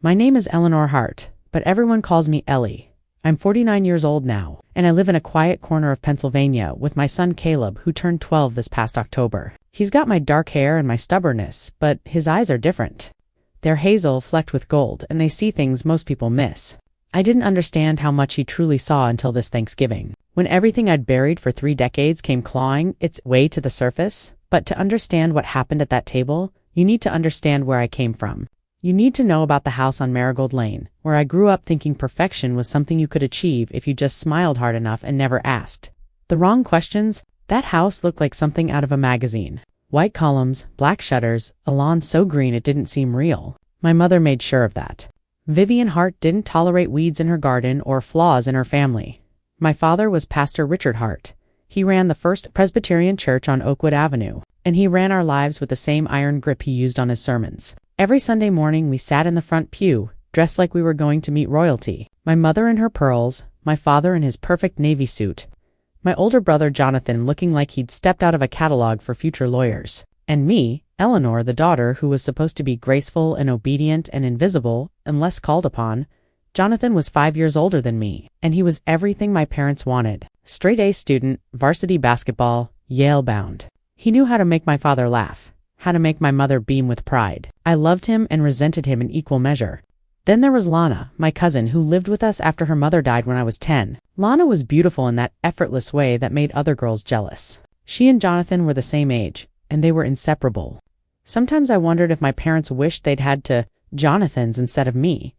My name is Eleanor Hart, but everyone calls me Ellie. I'm 49 years old now, and I live in a quiet corner of Pennsylvania with my son Caleb, who turned 12 this past October. He's got my dark hair and my stubbornness, but his eyes are different. They're hazel flecked with gold, and they see things most people miss. I didn't understand how much he truly saw until this Thanksgiving, when everything I'd buried for 3 decades came clawing its way to the surface. But to understand what happened at that table, you need to understand where I came from. You need to know about the house on Marigold Lane, where I grew up thinking perfection was something you could achieve if you just smiled hard enough and never asked the wrong questions. That house looked like something out of a magazine. White columns, black shutters, a lawn so green it didn't seem real. My mother made sure of that. Vivian Hart didn't tolerate weeds in her garden or flaws in her family. My father was Pastor Richard Hart. He ran the First Presbyterian Church on Oakwood Avenue, and he ran our lives with the same iron grip he used on his sermons. Every Sunday morning we sat in the front pew, dressed like we were going to meet royalty. My mother in her pearls, my father in his perfect navy suit, my older brother Jonathan looking like he'd stepped out of a catalog for future lawyers, and me, Eleanor, the daughter who was supposed to be graceful and obedient and invisible unless called upon. Jonathan was 5 years older than me, and he was everything my parents wanted. Straight A student, varsity basketball, Yale bound. He knew how to make my father laugh, how to make my mother beam with pride. I loved him and resented him in equal measure. Then there was Lana, my cousin, who lived with us after her mother died when I was 10. Lana was beautiful in that effortless way that made other girls jealous. She and Jonathan were the same age, and they were inseparable. Sometimes I wondered if my parents wished they'd had to Jonathans instead of me.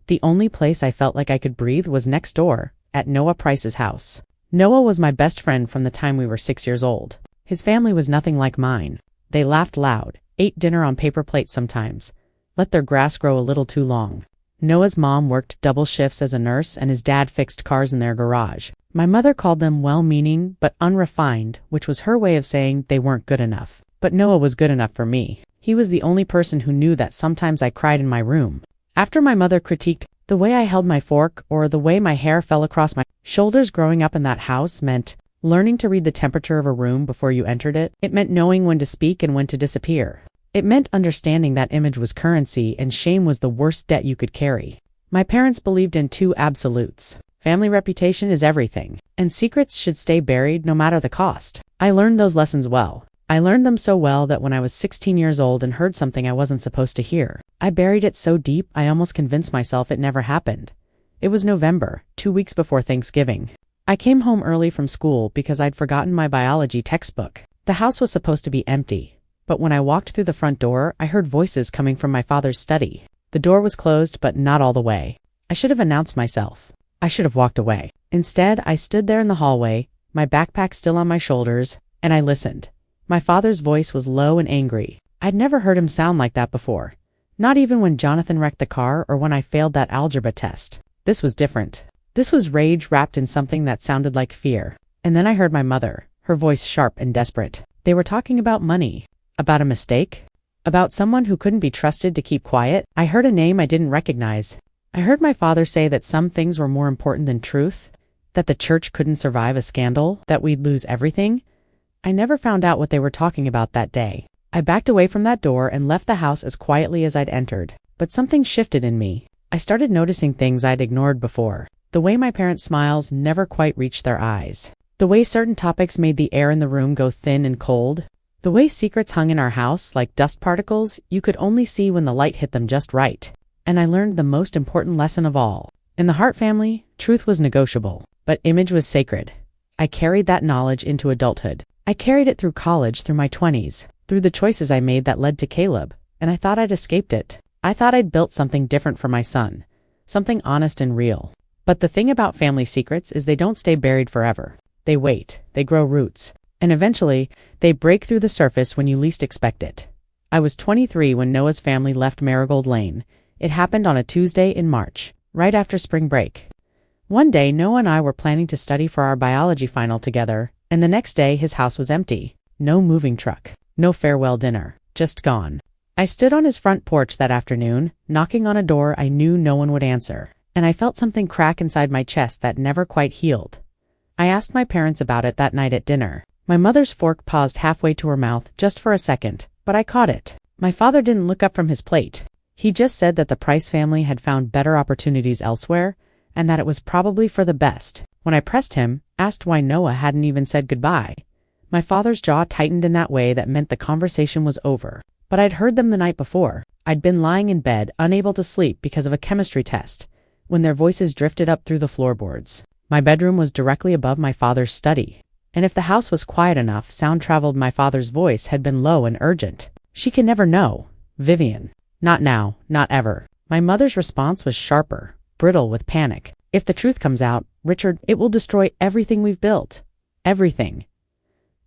The only place I felt like I could breathe was next door, at Noah Price's house. Noah was my best friend from the time we were 6 years old. His family was nothing like mine. They laughed loud, ate dinner on paper plates sometimes, let their grass grow a little too long. Noah's mom worked double shifts as a nurse, and his dad fixed cars in their garage. My mother called them well-meaning but unrefined, which was her way of saying they weren't good enough. But Noah was good enough for me. He was the only person who knew that sometimes I cried in my room. After my mother critiqued the way I held my fork or the way my hair fell across my shoulders growing up in that house meant learning to read the temperature of a room before you entered it. It meant knowing when to speak and when to disappear. It meant understanding that image was currency and shame was the worst debt you could carry. My parents believed in 2 absolutes. Family reputation is everything, and secrets should stay buried no matter the cost. I learned those lessons well. I learned them so well that when I was 16 years old and heard something I wasn't supposed to hear, I buried it so deep I almost convinced myself it never happened. It was November, 2 weeks before Thanksgiving. I came home early from school because I'd forgotten my biology textbook. The house was supposed to be empty, but when I walked through the front door, I heard voices coming from my father's study. The door was closed, but not all the way. I should have announced myself. I should have walked away. Instead, I stood there in the hallway, my backpack still on my shoulders, and I listened. My father's voice was low and angry. I'd never heard him sound like that before. Not even when Jonathan wrecked the car or when I failed that algebra test. This was different. This was rage wrapped in something that sounded like fear. And then I heard my mother, her voice sharp and desperate. They were talking about money. About a mistake? About someone who couldn't be trusted to keep quiet? I heard a name I didn't recognize. I heard my father say that some things were more important than truth, that the church couldn't survive a scandal, that we'd lose everything. I never found out what they were talking about that day. I backed away from that door and left the house as quietly as I'd entered. But something shifted in me. I started noticing things I'd ignored before. The way my parents' smiles never quite reached their eyes. The way certain topics made the air in the room go thin and cold. The way secrets hung in our house like dust particles you could only see when the light hit them just right. And I learned the most important lesson of all. In the Hart family, truth was negotiable, but image was sacred. I carried that knowledge into adulthood. I carried it through college, through my 20s, through the choices I made that led to Caleb, and I thought I'd escaped it. I thought I'd built something different for my son, something honest and real. But the thing about family secrets is they don't stay buried forever. They wait, they grow roots, and eventually, they break through the surface when you least expect it. I was 23 when Noah's family left Marigold Lane. It happened on a Tuesday in March, right after spring break. One day, Noah and I were planning to study for our biology final together, and the next day his house was empty. No moving truck, no farewell dinner, just gone. I stood on his front porch that afternoon, knocking on a door I knew no one would answer, and I felt something crack inside my chest that never quite healed. I asked my parents about it that night at dinner. My mother's fork paused halfway to her mouth just for a second, but I caught it. My father didn't look up from his plate. He just said that the Price family had found better opportunities elsewhere, and that it was probably for the best. When I pressed him, asked why Noah hadn't even said goodbye, my father's jaw tightened in that way that meant the conversation was over. But I'd heard them the night before. I'd been lying in bed, unable to sleep because of a chemistry test, when their voices drifted up through the floorboards. My bedroom was directly above my father's study, and if the house was quiet enough, sound traveled. My father's voice had been low and urgent. "She can never know, Vivian. Not now, not ever." My mother's response was sharper, brittle with panic. "If the truth comes out, Richard, it will destroy everything we've built. Everything."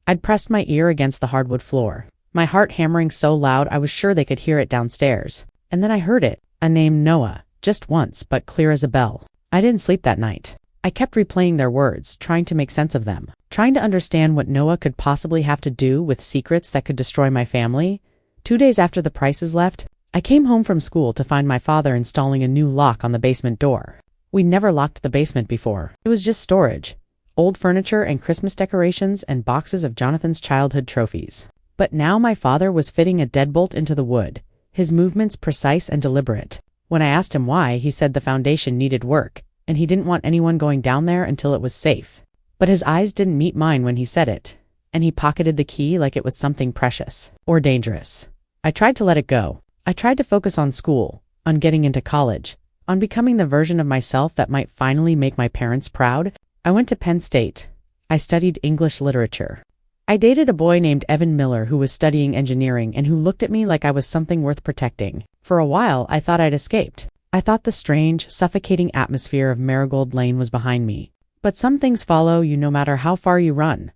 I'd pressed my ear against the hardwood floor, my heart hammering so loud I was sure they could hear it downstairs. And then I heard it, a name, Noah, just once, but clear as a bell. I didn't sleep that night. I kept replaying their words, trying to make sense of them, trying to understand what Noah could possibly have to do with secrets that could destroy my family. 2 days after the Prices left, I came home from school to find my father installing a new lock on the basement door. We'd never locked the basement before. It was just storage, old furniture and Christmas decorations and boxes of Jonathan's childhood trophies. But now my father was fitting a deadbolt into the wood, his movements precise and deliberate. When I asked him why, he said the foundation needed work, and he didn't want anyone going down there until it was safe. But his eyes didn't meet mine when he said it, and he pocketed the key like it was something precious or dangerous. I tried to let it go. I tried to focus on school, on getting into college, on becoming the version of myself that might finally make my parents proud. I went to Penn State. I studied English literature. I dated a boy named Evan Miller who was studying engineering and who looked at me like I was something worth protecting. For a while, I thought I'd escaped. I thought the strange, suffocating atmosphere of Marigold Lane was behind me. But some things follow you no matter how far you run.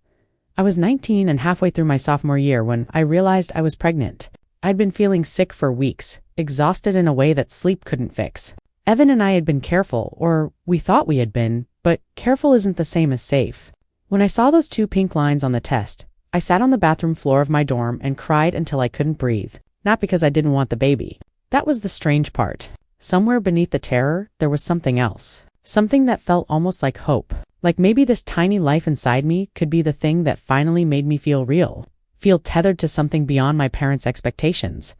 I was 19 and halfway through my sophomore year when I realized I was pregnant. I'd been feeling sick for weeks, exhausted in a way that sleep couldn't fix. Evan and I had been careful, or we thought we had been, but careful isn't the same as safe. When I saw those 2 pink lines on the test, I sat on the bathroom floor of my dorm and cried until I couldn't breathe. Not because I didn't want the baby. That was the strange part. Somewhere beneath the terror, there was something else. Something that felt almost like hope. Like maybe this tiny life inside me could be the thing that finally made me feel real. Feel tethered to something beyond my parents' expectations.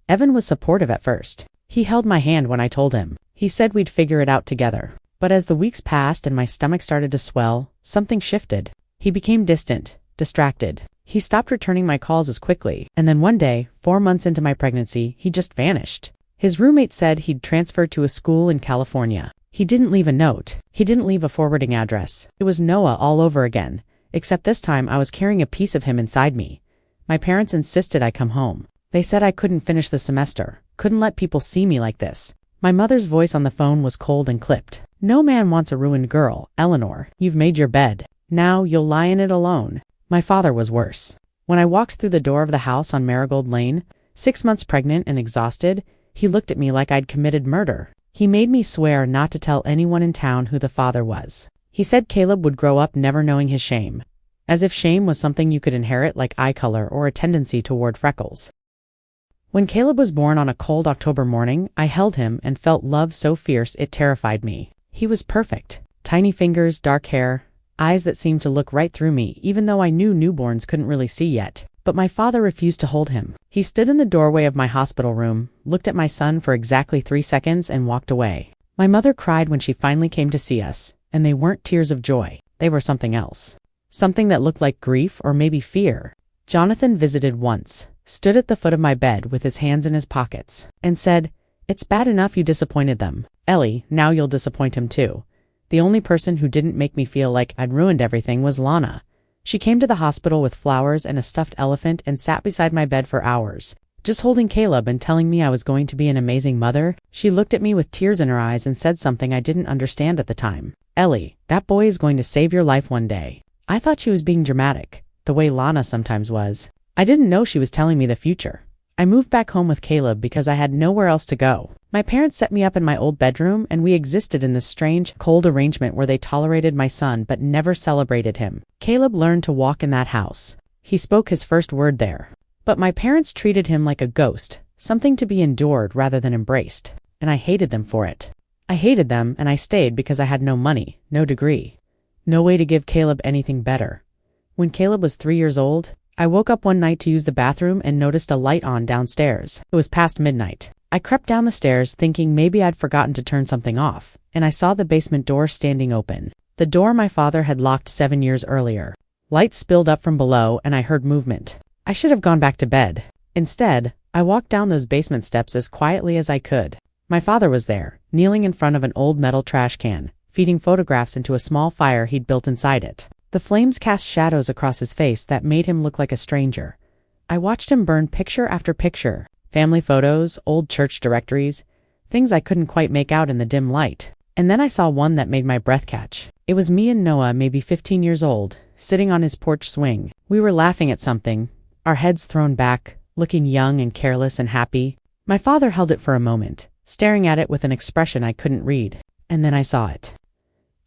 Evan was supportive at first. He held my hand when I told him. He said we'd figure it out together. But as the weeks passed and my stomach started to swell, something shifted. He became distant, distracted. He stopped returning my calls as quickly. And then one day, 4 months into my pregnancy, he just vanished. His roommate said he'd transferred to a school in California. He didn't leave a note. He didn't leave a forwarding address. It was Noah all over again. Except this time I was carrying a piece of him inside me. My parents insisted I come home. They said I couldn't finish the semester. Couldn't let people see me like this. My mother's voice on the phone was cold and clipped. "No man wants a ruined girl, Eleanor. You've made your bed. Now you'll lie in it alone." My father was worse. When I walked through the door of the house on Marigold Lane, 6 months pregnant and exhausted, he looked at me like I'd committed murder. He made me swear not to tell anyone in town who the father was. He said Caleb would grow up never knowing his shame. As if shame was something you could inherit like eye color or a tendency toward freckles. When Caleb was born on a cold October morning, I held him and felt love so fierce it terrified me. He was perfect. Tiny fingers, dark hair, eyes that seemed to look right through me, even though I knew newborns couldn't really see yet. But my father refused to hold him. He stood in the doorway of my hospital room, looked at my son for exactly 3 seconds and walked away. My mother cried when she finally came to see us, and they weren't tears of joy. They were something else. Something that looked like grief or maybe fear. Jonathan visited once, stood at the foot of my bed with his hands in his pockets, and said, "It's bad enough you disappointed them. Ellie, now you'll disappoint him too." The only person who didn't make me feel like I'd ruined everything was Lana. She came to the hospital with flowers and a stuffed elephant and sat beside my bed for hours, just holding Caleb and telling me I was going to be an amazing mother. She looked at me with tears in her eyes and said something I didn't understand at the time. "Ellie, that boy is going to save your life one day." I thought she was being dramatic, the way Lana sometimes was. I didn't know she was telling me the future. I moved back home with Caleb because I had nowhere else to go. My parents set me up in my old bedroom, and we existed in this strange, cold arrangement where they tolerated my son but never celebrated him. Caleb learned to walk in that house. He spoke his first word there. But my parents treated him like a ghost, something to be endured rather than embraced. And I hated them for it. I hated them, and I stayed because I had no money, no degree, no way to give Caleb anything better. When Caleb was 3 years old, I woke up one night to use the bathroom and noticed a light on downstairs. It was past midnight. I crept down the stairs thinking maybe I'd forgotten to turn something off, and I saw the basement door standing open. The door my father had locked 7 years earlier. Light spilled up from below and I heard movement. I should have gone back to bed. Instead, I walked down those basement steps as quietly as I could. My father was there, kneeling in front of an old metal trash can, feeding photographs into a small fire he'd built inside it. The flames cast shadows across his face that made him look like a stranger. I watched him burn picture after picture, family photos, old church directories, things I couldn't quite make out in the dim light. And then I saw one that made my breath catch. It was me and Noah, maybe 15 years old, sitting on his porch swing. We were laughing at something, our heads thrown back, looking young and careless and happy. My father held it for a moment, staring at it with an expression I couldn't read. And then I saw it.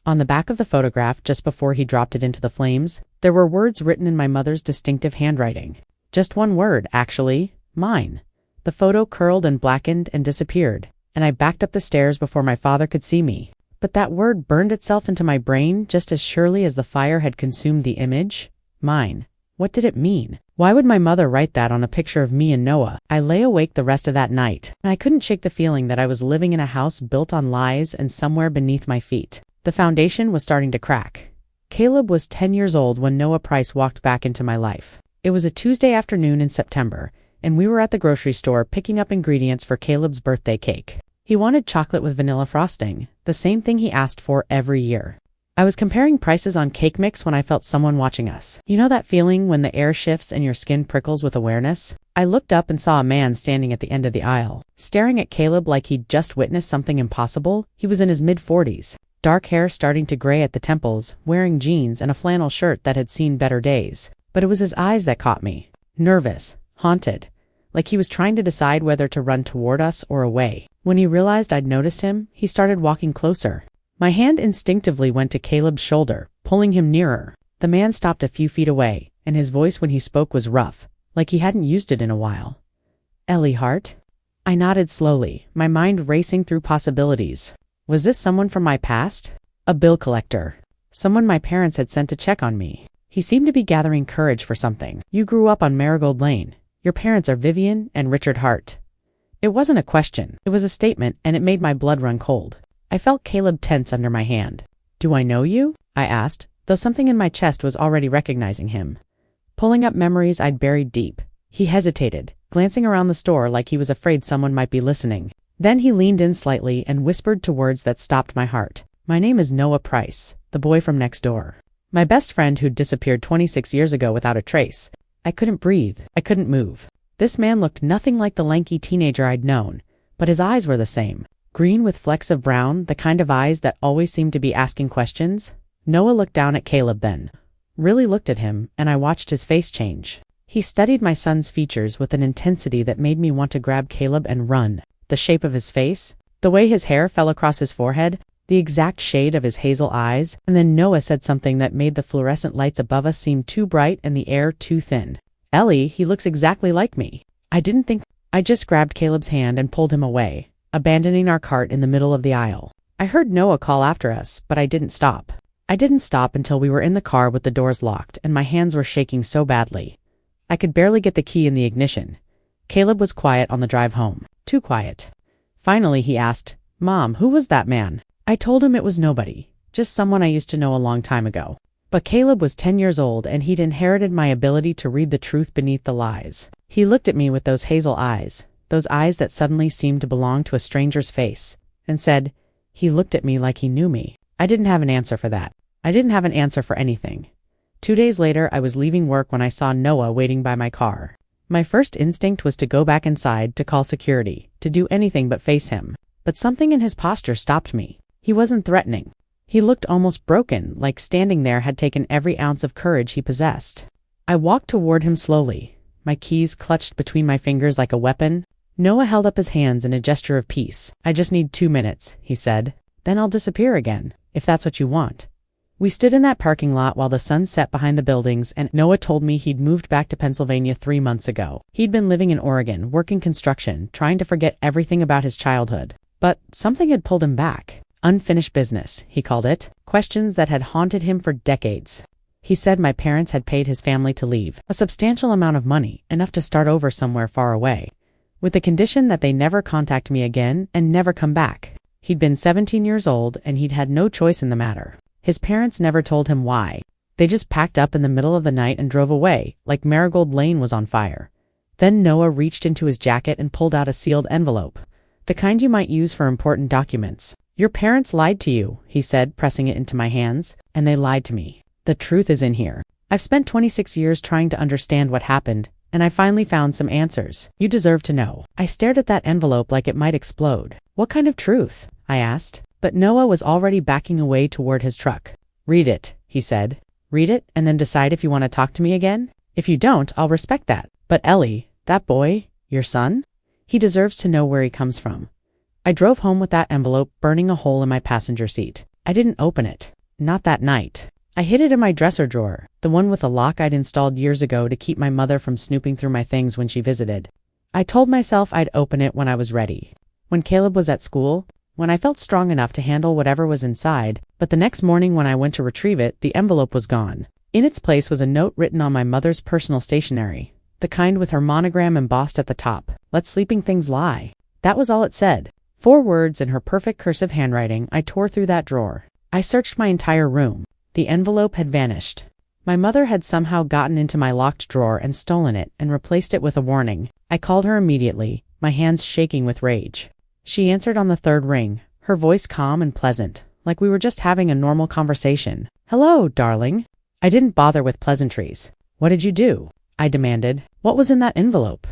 On the back of the photograph, just before he dropped it into the flames, there were words written in my mother's distinctive handwriting. Just one word, actually, mine. The photo curled and blackened and disappeared, and I backed up the stairs before my father could see me. But that word burned itself into my brain just as surely as the fire had consumed the image. Mine. What did it mean? Why would my mother write that on a picture of me and Noah? I lay awake the rest of that night, and I couldn't shake the feeling that I was living in a house built on lies and somewhere beneath my feet. The foundation was starting to crack. Caleb was 10 years old when Noah Price walked back into my life. It was a Tuesday afternoon in September, and we were at the grocery store picking up ingredients for Caleb's birthday cake. He wanted chocolate with vanilla frosting, the same thing he asked for every year. I was comparing prices on cake mix when I felt someone watching us. You know that feeling when the air shifts and your skin prickles with awareness? I looked up and saw a man standing at the end of the aisle, staring at Caleb like he'd just witnessed something impossible. He was in his mid-40s. Dark hair starting to gray at the temples, wearing jeans and a flannel shirt that had seen better days. But it was his eyes that caught me. Nervous, haunted, like he was trying to decide whether to run toward us or away. When he realized I'd noticed him, he started walking closer. My hand instinctively went to Caleb's shoulder, pulling him nearer. The man stopped a few feet away, and his voice when he spoke was rough, like he hadn't used it in a while. "Ellie Hart?" I nodded slowly, my mind racing through possibilities. Was this someone from my past? A bill collector. Someone my parents had sent to check on me. He seemed to be gathering courage for something. "You grew up on Marigold Lane. Your parents are Vivian and Richard Hart." It wasn't a question. It was a statement, and it made my blood run cold. I felt Caleb tense under my hand. "Do I know you?" I asked, though something in my chest was already recognizing him. Pulling up memories I'd buried deep. He hesitated, glancing around the store like he was afraid someone might be listening. Then he leaned in slightly and whispered two words that stopped my heart. "My name is Noah Price, the boy from next door." My best friend who'd disappeared 26 years ago without a trace. I couldn't breathe. I couldn't move. This man looked nothing like the lanky teenager I'd known, but his eyes were the same. Green with flecks of brown, the kind of eyes that always seemed to be asking questions. Noah looked down at Caleb then. Really looked at him, and I watched his face change. He studied my son's features with an intensity that made me want to grab Caleb and run. The shape of his face, the way his hair fell across his forehead, the exact shade of his hazel eyes, and then Noah said something that made the fluorescent lights above us seem too bright and the air too thin. "Ellie, he looks exactly like me." I just grabbed Caleb's hand and pulled him away, abandoning our cart in the middle of the aisle. I heard Noah call after us, but I didn't stop. I didn't stop until we were in the car with the doors locked and my hands were shaking so badly. I could barely get the key in the ignition. Caleb was quiet on the drive home. Too quiet. Finally, he asked, "Mom, who was that man?" I told him it was nobody, just someone I used to know a long time ago. But Caleb was 10 years old and he'd inherited my ability to read the truth beneath the lies. He looked at me with those hazel eyes, those eyes that suddenly seemed to belong to a stranger's face, and said, he looked at me like he knew me. I didn't have an answer for that. I didn't have an answer for anything. 2 days later, I was leaving work when I saw Noah waiting by my car. My first instinct was to go back inside, to call security, to do anything but face him. But something in his posture stopped me. He wasn't threatening. He looked almost broken, like standing there had taken every ounce of courage he possessed. I walked toward him slowly, my keys clutched between my fingers like a weapon. Noah held up his hands in a gesture of peace. "I just need 2 minutes, he said. "Then I'll disappear again, if that's what you want." We stood in that parking lot while the sun set behind the buildings, and Noah told me he'd moved back to Pennsylvania 3 months ago. He'd been living in Oregon, working construction, trying to forget everything about his childhood. But something had pulled him back. Unfinished business, he called it. Questions that had haunted him for decades. He said my parents had paid his family to leave, a substantial amount of money, enough to start over somewhere far away. with the condition that they never contact me again and never come back. He'd been 17 years old and he'd had no choice in the matter. His parents never told him why. They just packed up in the middle of the night and drove away, like Marigold Lane was on fire. Then Noah reached into his jacket and pulled out a sealed envelope. The kind you might use for important documents. "Your parents lied to you," he said, pressing it into my hands, "and they lied to me. The truth is in here. I've spent 26 years trying to understand what happened, and I finally found some answers. You deserve to know." I stared at that envelope like it might explode. "What kind of truth?" I asked. But Noah was already backing away toward his truck. "Read it," he said. "Read it, and then decide if you want to talk to me again. If you don't, I'll respect that. But Ellie, that boy, your son? He deserves to know where he comes from." I drove home with that envelope burning a hole in my passenger seat. I didn't open it. Not that night. I hid it in my dresser drawer, the one with a lock I'd installed years ago to keep my mother from snooping through my things when she visited. I told myself I'd open it when I was ready. When Caleb was at school, when I felt strong enough to handle whatever was inside, but the next morning when I went to retrieve it, the envelope was gone. In its place was a note written on my mother's personal stationery, the kind with her monogram embossed at the top. "Let sleeping things lie." That was all it said. 4 words in her perfect cursive handwriting. I tore through that drawer. I searched my entire room. The envelope had vanished. My mother had somehow gotten into my locked drawer and stolen it and replaced it with a warning. I called her immediately, my hands shaking with rage. She answered on the 3rd ring, her voice calm and pleasant, like we were just having a normal conversation. "Hello, darling." I didn't bother with pleasantries. "What did you do?" I demanded. "What was in that envelope?"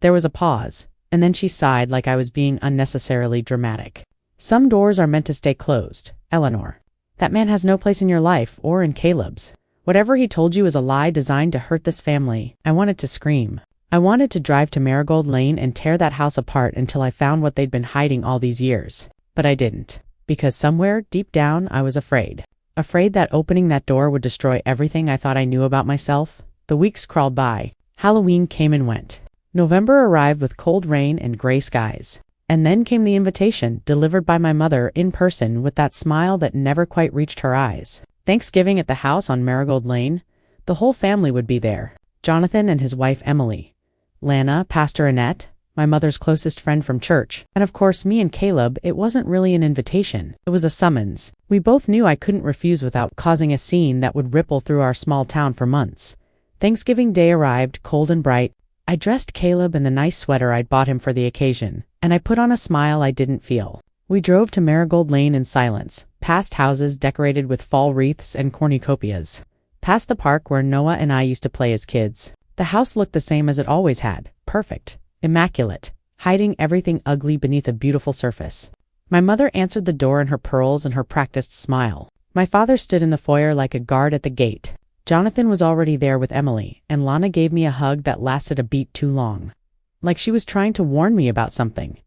There was a pause, and then she sighed like I was being unnecessarily dramatic. "Some doors are meant to stay closed, Eleanor. That man has no place in your life or in Caleb's. Whatever he told you is a lie designed to hurt this family." I wanted to scream. I wanted to drive to Marigold Lane and tear that house apart until I found what they'd been hiding all these years. But I didn't. Because somewhere, deep down, I was afraid. Afraid that opening that door would destroy everything I thought I knew about myself. The weeks crawled by. Halloween came and went. November arrived with cold rain and gray skies. And then came the invitation, delivered by my mother in person with that smile that never quite reached her eyes. Thanksgiving at the house on Marigold Lane. The whole family would be there. Jonathan and his wife Emily. Lana, Pastor Annette, my mother's closest friend from church, and of course me and Caleb. It wasn't really an invitation. It was a summons. We both knew I couldn't refuse without causing a scene that would ripple through our small town for months. Thanksgiving Day arrived, cold and bright. I dressed Caleb in the nice sweater I'd bought him for the occasion, and I put on a smile I didn't feel. We drove to Marigold Lane in silence, past houses decorated with fall wreaths and cornucopias, past the park where Noah and I used to play as kids. The house looked the same as it always had, perfect, immaculate, hiding everything ugly beneath a beautiful surface. My mother answered the door in her pearls and her practiced smile. My father stood in the foyer like a guard at the gate. Jonathan was already there with Emily, and Lana gave me a hug that lasted a beat too long. Like she was trying to warn me about something.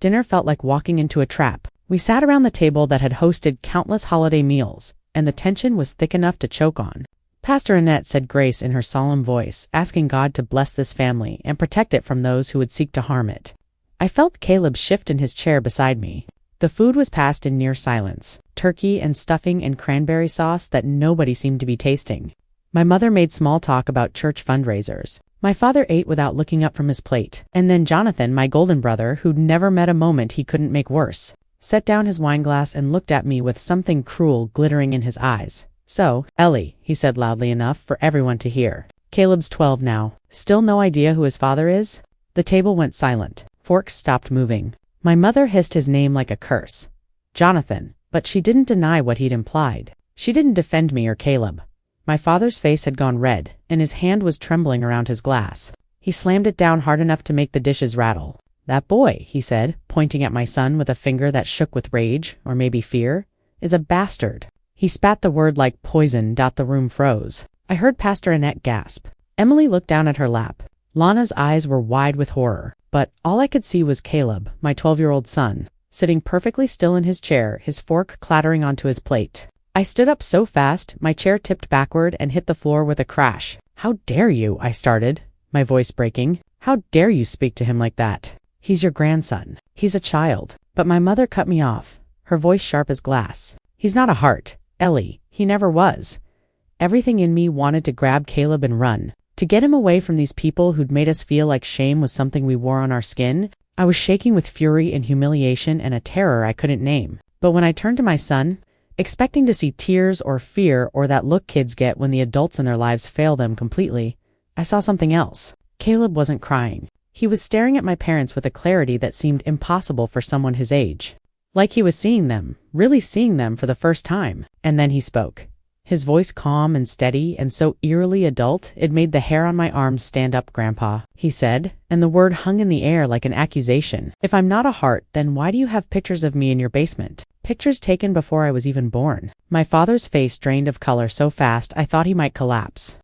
Dinner felt like walking into a trap. We sat around the table that had hosted countless holiday meals, and the tension was thick enough to choke on. Pastor Annette said grace in her solemn voice, asking God to bless this family and protect it from those who would seek to harm it. I felt Caleb shift in his chair beside me. The food was passed in near silence, turkey and stuffing and cranberry sauce that nobody seemed to be tasting. My mother made small talk about church fundraisers. My father ate without looking up from his plate. And then Jonathan, my golden brother, who'd never met a moment he couldn't make worse, set down his wineglass and looked at me with something cruel glittering in his eyes. "So, Ellie," he said loudly enough for everyone to hear. "Caleb's 12 now. Still no idea who his father is?" The table went silent. Forks stopped moving. My mother hissed his name like a curse. Jonathan. But she didn't deny what he'd implied. She didn't defend me or Caleb. My father's face had gone red, and his hand was trembling around his glass. He slammed it down hard enough to make the dishes rattle. "That boy," he said, pointing at my son with a finger that shook with rage, or maybe fear, "is a bastard." He spat the word like poison. The room froze. I heard Pastor Annette gasp. Emily looked down at her lap. Lana's eyes were wide with horror, but all I could see was Caleb, my 12-year-old son, sitting perfectly still in his chair, his fork clattering onto his plate. I stood up so fast, my chair tipped backward and hit the floor with a crash. "How dare you?" I started, my voice breaking. "How dare you speak to him like that? He's your grandson. He's a child." But my mother cut me off, her voice sharp as glass. "He's not a heart, Ellie. He never was." Everything in me wanted to grab Caleb and run. To get him away from these people who'd made us feel like shame was something we wore on our skin, I was shaking with fury and humiliation and a terror I couldn't name. But when I turned to my son, expecting to see tears or fear or that look kids get when the adults in their lives fail them completely, I saw something else. Caleb wasn't crying. He was staring at my parents with a clarity that seemed impossible for someone his age. Like he was seeing them, really seeing them for the first time. And then he spoke. His voice calm and steady and so eerily adult it made the hair on my arms stand up. "Grandpa," he said, and the word hung in the air like an accusation. "If I'm not a heart, then why do you have pictures of me in your basement? Pictures taken before I was even born." My father's face drained of color so fast I thought he might collapse.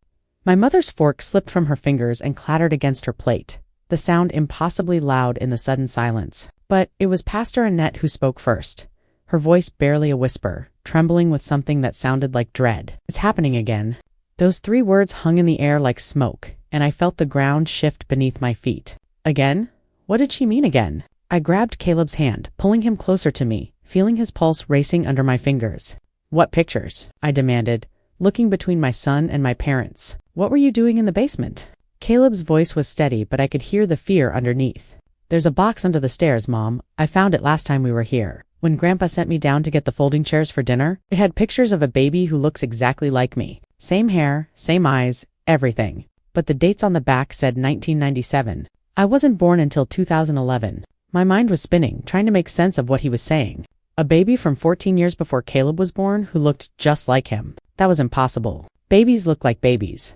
My mother's fork slipped from her fingers and clattered against her plate, the sound impossibly loud in the sudden silence. But it was Pastor Annette who spoke first, her voice barely a whisper, trembling with something that sounded like dread. "It's happening again." Those 3 words hung in the air like smoke, and I felt the ground shift beneath my feet. Again? What did she mean again? I grabbed Caleb's hand, pulling him closer to me, feeling his pulse racing under my fingers. "What pictures?" I demanded, looking between my son and my parents. "What were you doing in the basement?" Caleb's voice was steady, but I could hear the fear underneath. "There's a box under the stairs, Mom. I found it last time we were here. When Grandpa sent me down to get the folding chairs for dinner, it had pictures of a baby who looks exactly like me. Same hair, same eyes, everything. But the dates on the back said 1997. I wasn't born until 2011. My mind was spinning, trying to make sense of what he was saying. A baby from 14 years before Caleb was born who looked just like him. That was impossible. Babies look like babies.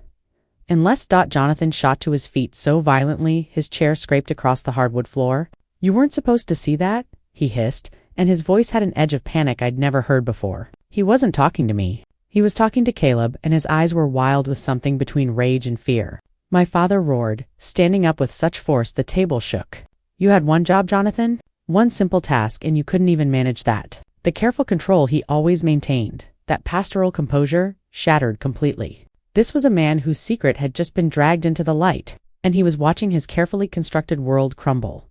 Unless Jonathan shot to his feet so violently his chair scraped across the hardwood floor. "You weren't supposed to see that?" he hissed, and his voice had an edge of panic I'd never heard before. He wasn't talking to me. He was talking to Caleb, and his eyes were wild with something between rage and fear. My father roared, standing up with such force the table shook. "You had one job, Jonathan? One simple task, and you couldn't even manage that." The careful control he always maintained, that pastoral composure, shattered completely. This was a man whose secret had just been dragged into the light, and he was watching his carefully constructed world crumble.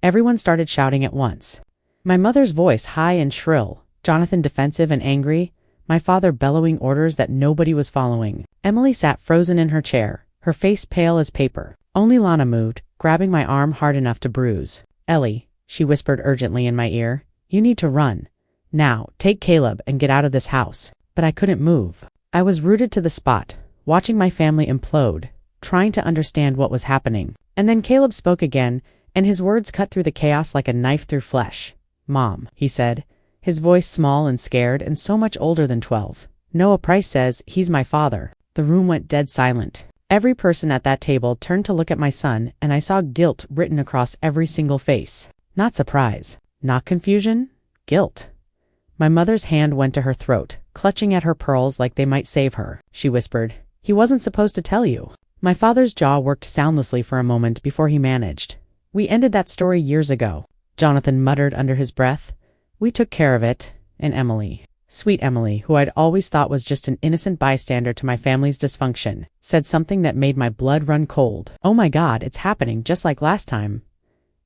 Everyone started shouting at once. My mother's voice high and shrill, Jonathan defensive and angry, my father bellowing orders that nobody was following. Emily sat frozen in her chair, her face pale as paper. Only Lana moved, grabbing my arm hard enough to bruise. "Ellie," she whispered urgently in my ear, "you need to run. Now, take Caleb and get out of this house." But I couldn't move. I was rooted to the spot, watching my family implode, trying to understand what was happening. And then Caleb spoke again, and his words cut through the chaos like a knife through flesh. "Mom," he said, his voice small and scared and so much older than 12. "Noah Price says he's my father." The room went dead silent. Every person at that table turned to look at my son, and I saw guilt written across every single face. Not surprise, not confusion, guilt. My mother's hand went to her throat, clutching at her pearls like they might save her. She whispered, "He wasn't supposed to tell you." My father's jaw worked soundlessly for a moment before he managed. "We ended that story years ago," Jonathan muttered under his breath. "We took care of it, and Emily." Sweet Emily, who I'd always thought was just an innocent bystander to my family's dysfunction, said something that made my blood run cold. "Oh my God, it's happening just like last time."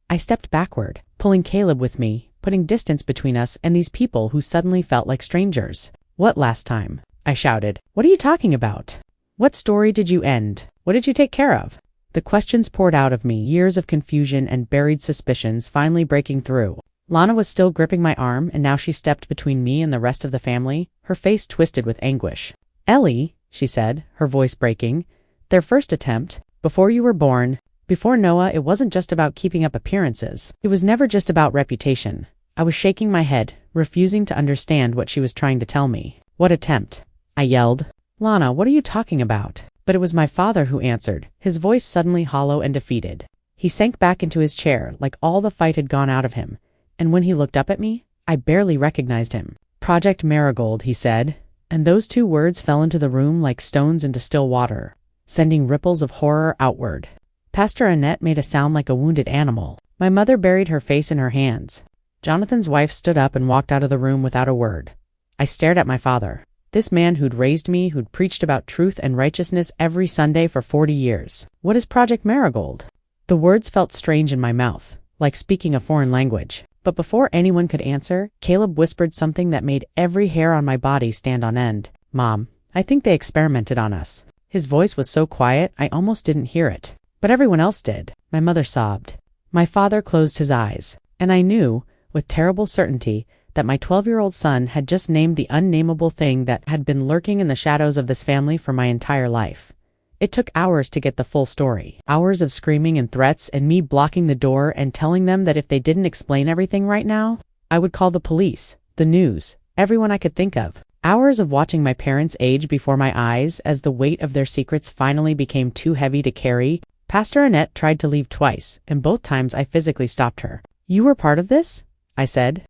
I stepped backward, pulling Caleb with me, putting distance between us and these people who suddenly felt like strangers. "What last time?" I shouted. "What are you talking about? What story did you end? What did you take care of?" The questions poured out of me, years of confusion and buried suspicions finally breaking through. Lana was still gripping my arm, and now she stepped between me and the rest of the family, her face twisted with anguish. "Ellie," she said, her voice breaking, "their first attempt, before you were born, before Noah, it wasn't just about keeping up appearances. It was never just about reputation." I was shaking my head, refusing to understand what she was trying to tell me. "What attempt?" I yelled. "Lana, what are you talking about?" But it was my father who answered, his voice suddenly hollow and defeated. He sank back into his chair like all the fight had gone out of him, and when he looked up at me, I barely recognized him. "Project Marigold," he said, and those 2 words fell into the room like stones into still water, sending ripples of horror outward. Pastor Annette made a sound like a wounded animal. My mother buried her face in her hands. Jonathan's wife stood up and walked out of the room without a word. I stared at my father. This man who'd raised me, who'd preached about truth and righteousness every Sunday for 40 years. What is Project Marigold? The words felt strange in my mouth, like speaking a foreign language. But before anyone could answer, Caleb whispered something that made every hair on my body stand on end. "Mom, I think they experimented on us." His voice was so quiet I almost didn't hear it. But everyone else did. My mother sobbed. My father closed his eyes, and I knew, with terrible certainty, that my 12-year-old son had just named the unnameable thing that had been lurking in the shadows of this family for my entire life. It took hours to get the full story. Hours of screaming and threats and me blocking the door and telling them that if they didn't explain everything right now, I would call the police, the news, everyone I could think of. Hours of watching my parents age before my eyes as the weight of their secrets finally became too heavy to carry. Pastor Annette tried to leave twice, and both times I physically stopped her. "You were part of this?" I said.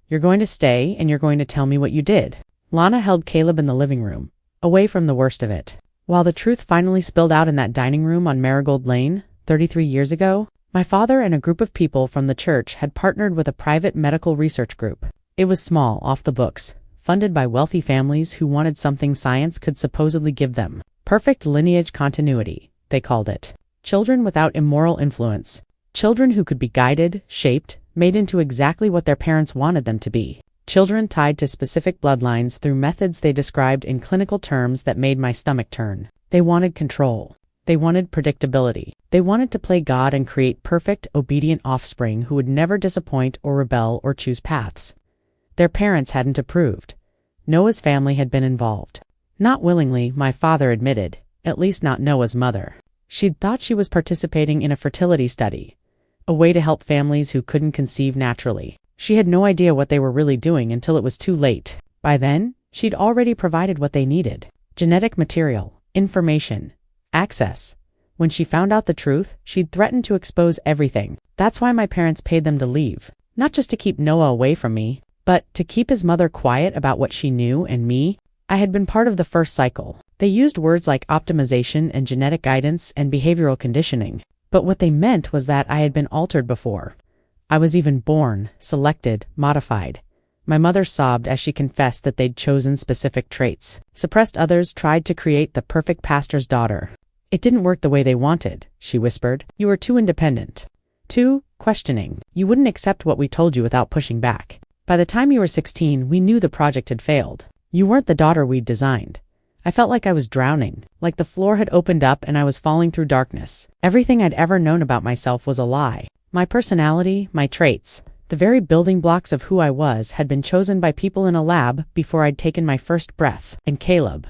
"You're going to stay, and you're going to tell me what you did." Lana held Caleb in the living room, away from the worst of it. While the truth finally spilled out in that dining room on Marigold Lane, 33 years ago, my father and a group of people from the church had partnered with a private medical research group. It was small, off the books, funded by wealthy families who wanted something science could supposedly give them. Perfect lineage continuity, they called it. Children without immoral influence. Children who could be guided, shaped, made into exactly what their parents wanted them to be. Children tied to specific bloodlines through methods they described in clinical terms that made my stomach turn. They wanted control. They wanted predictability. They wanted to play God and create perfect, obedient offspring who would never disappoint or rebel or choose paths their parents hadn't approved. Noah's family had been involved. Not willingly, my father admitted, at least not Noah's mother. She'd thought she was participating in a fertility study, a way to help families who couldn't conceive naturally. She had no idea what they were really doing until it was too late. By then, she'd already provided what they needed. Genetic material, information, access. When she found out the truth, she'd threatened to expose everything. That's why my parents paid them to leave. Not just to keep Noah away from me, but to keep his mother quiet about what she knew and me. I had been part of the first cycle. They used words like optimization and genetic guidance and behavioral conditioning. But what they meant was that I had been altered before. I was even born, selected, modified. My mother sobbed as she confessed that they'd chosen specific traits, suppressed others, tried to create the perfect pastor's daughter. "It didn't work the way they wanted," she whispered. "You were too independent. Too questioning. You wouldn't accept what we told you without pushing back. By the time you were 16, we knew the project had failed. You weren't the daughter we'd designed." I felt like I was drowning, like the floor had opened up and I was falling through darkness. Everything I'd ever known about myself was a lie. My personality, my traits, the very building blocks of who I was had been chosen by people in a lab before I'd taken my first breath. And Caleb.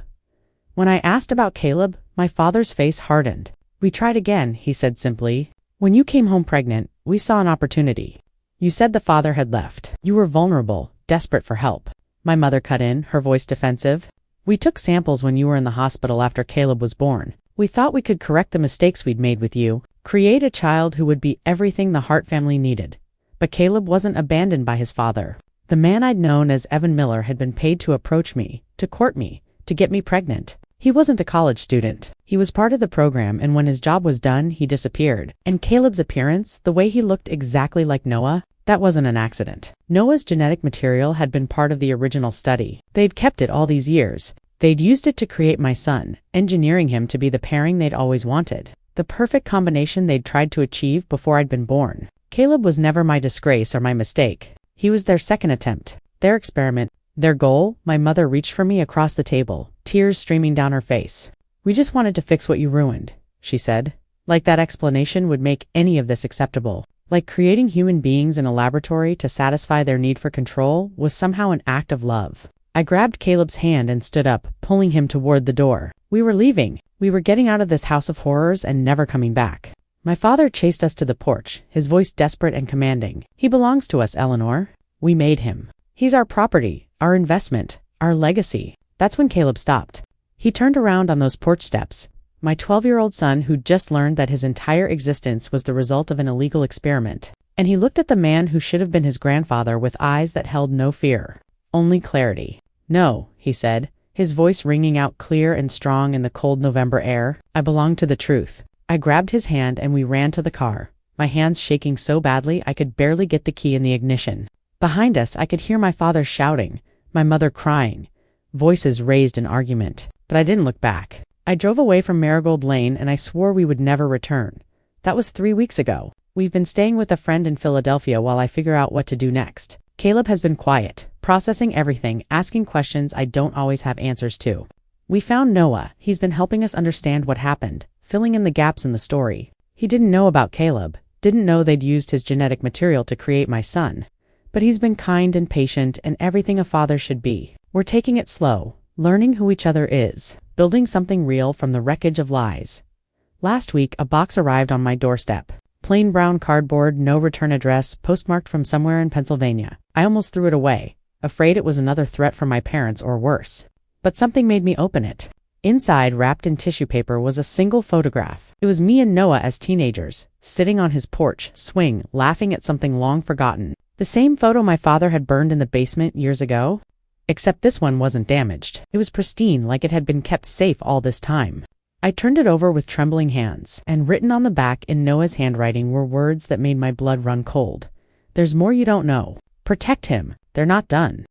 When I asked about Caleb, my father's face hardened. "We tried again," he said simply. "When you came home pregnant, we saw an opportunity. You said the father had left. You were vulnerable, desperate for help." My mother cut in, her voice defensive. "We took samples when you were in the hospital after Caleb was born. We thought we could correct the mistakes we'd made with you, create a child who would be everything the Hart family needed." But Caleb wasn't abandoned by his father. The man I'd known as Evan Miller had been paid to approach me, to court me, to get me pregnant. He wasn't a college student. He was part of the program, and when his job was done, he disappeared. And Caleb's appearance, the way he looked exactly like Noah, that wasn't an accident. Noah's genetic material had been part of the original study. They'd kept it all these years. They'd used it to create my son, engineering him to be the pairing they'd always wanted. The perfect combination they'd tried to achieve before I'd been born. Caleb was never my disgrace or my mistake. He was their second attempt, their experiment, their goal. My mother reached for me across the table, tears streaming down her face. "We just wanted to fix what you ruined," she said. Like that explanation would make any of this acceptable. Like creating human beings in a laboratory to satisfy their need for control was somehow an act of love. I grabbed Caleb's hand and stood up, pulling him toward the door. We were leaving. We were getting out of this house of horrors and never coming back. My father chased us to the porch, his voice desperate and commanding. "He belongs to us, Eleanor. We made him. He's our property, our investment, our legacy." That's when Caleb stopped. He turned around on those porch steps. My 12-year-old son who'd just learned that his entire existence was the result of an illegal experiment. And he looked at the man who should have been his grandfather with eyes that held no fear, only clarity. "No," he said, his voice ringing out clear and strong in the cold November air. "I belong to the truth." I grabbed his hand and we ran to the car, my hands shaking so badly I could barely get the key in the ignition. Behind us, I could hear my father shouting, my mother crying, voices raised in argument. But I didn't look back. I drove away from Marigold Lane and I swore we would never return. That was 3 weeks ago. We've been staying with a friend in Philadelphia while I figure out what to do next. Caleb has been quiet, processing everything, asking questions I don't always have answers to. We found Noah. He's been helping us understand what happened, filling in the gaps in the story. He didn't know about Caleb, didn't know they'd used his genetic material to create my son. But he's been kind and patient and everything a father should be. We're taking it slow, learning who each other is, building something real from the wreckage of lies. Last week, a box arrived on my doorstep. Plain brown cardboard, no return address, postmarked from somewhere in Pennsylvania. I almost threw it away, afraid it was another threat from my parents or worse. But something made me open it. Inside, wrapped in tissue paper, was a single photograph. It was me and Noah as teenagers, sitting on his porch, swing, laughing at something long forgotten. The same photo my father had burned in the basement years ago. Except this one wasn't damaged. It was pristine, like it had been kept safe all this time. I turned it over with trembling hands, and written on the back in Noah's handwriting were words that made my blood run cold. There's more you don't know. Protect him. They're not done.